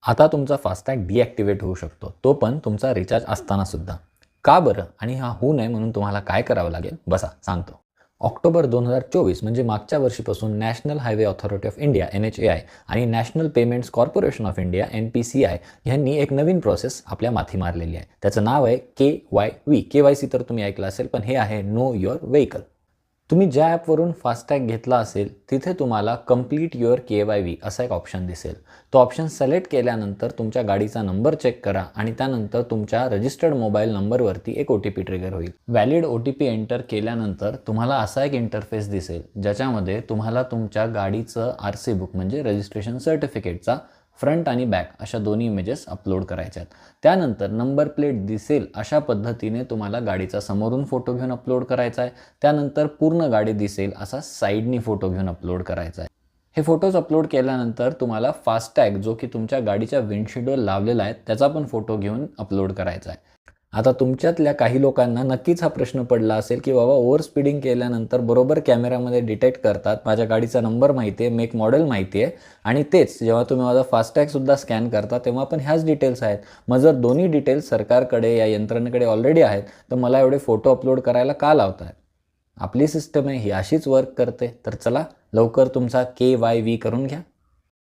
आता तुमचा FASTag deactivate होऊ शकतो, तो पण तुमचा रिचार्ज असतानासुद्धा. का बरं? आणि हा होऊ नये म्हणून तुम्हाला काय करावं लागेल? बसा सांगतो. ऑक्टोबर 2024 म्हणजे मागच्या वर्षीपासून national highway authority of India NHAI आणि national payments corporation of India NPCI यांनी एक नवीन प्रोसेस आपल्या माथी मारलेली आहे. त्याचं नाव आहे KYV. KYC तर तुम्ही ऐकलं असेल, पण हे आहे नो युअर व्हेइकल. तुम्ही ज्या ॲपवरून फास्टॅग घेतला असेल तिथे तुम्हाला कंप्लीट युअर KYV असा एक ऑप्शन दिसेल. तो ऑप्शन सिलेक्ट केल्यानंतर तुमच्या गाडीचा नंबर चेक करा आणि त्यानंतर तुमच्या रजिस्टर्ड मोबाईल नंबरवरती एक OTP ट्रिगर होईल. व्हॅलिड OTP एंटर केल्यानंतर तुम्हाला असा एक इंटरफेस दिसेल ज्याच्यामध्ये तुम्हाला तुमच्या गाडीचं RC बुक म्हणजे रजिस्ट्रेशन सर्टिफिकेटचा फ्रंट आणि बॅक अशा दोन्ही इमेजेस अपलोड करायच्या आहेत. त्यानंतर नंबर प्लेट दिसेल अशा पद्धतीने तुम्हाला गाडीचा समोरून फोटो घेऊन अपलोड करायचा आहे. त्यानंतर पूर्ण गाडी दिसेल असा साईडनी फोटो घेऊन अपलोड करायचा आहे. हे फोटोज अपलोड केल्यानंतर तुम्हाला फास्टॅग जो की तुमच्या गाडीच्या विंडशील्डवर लावलेला आहे त्याचा पण फोटो घेऊन अपलोड करायचा आहे. आता तुमच्यातल्या काही लोकांना नक्कीच हा प्रश्न पडला असेल की बाबा ओव्हर स्पीडिंग केल्यानंतर बरोबर कॅमेरामध्ये डिटेक्ट करतात, माझ्या गाडीचा नंबर माहिती आहे, मेक मॉडेल माहिती आहे आणि तेच जेव्हा तुम्ही माझा फास्टॅगसुद्धा स्कॅन करता तेव्हा पण ह्याच डिटेल्स आहेत. मग जर दोन्ही डिटेल्स सरकारकडे या यंत्रणेकडे ऑलरेडी आहेत तर मला एवढे फोटो अपलोड करायला का लावताय? आपली सिस्टम आहे ही अशीच वर्क करते. तर चला लवकर तुमचा KYV करून घ्या.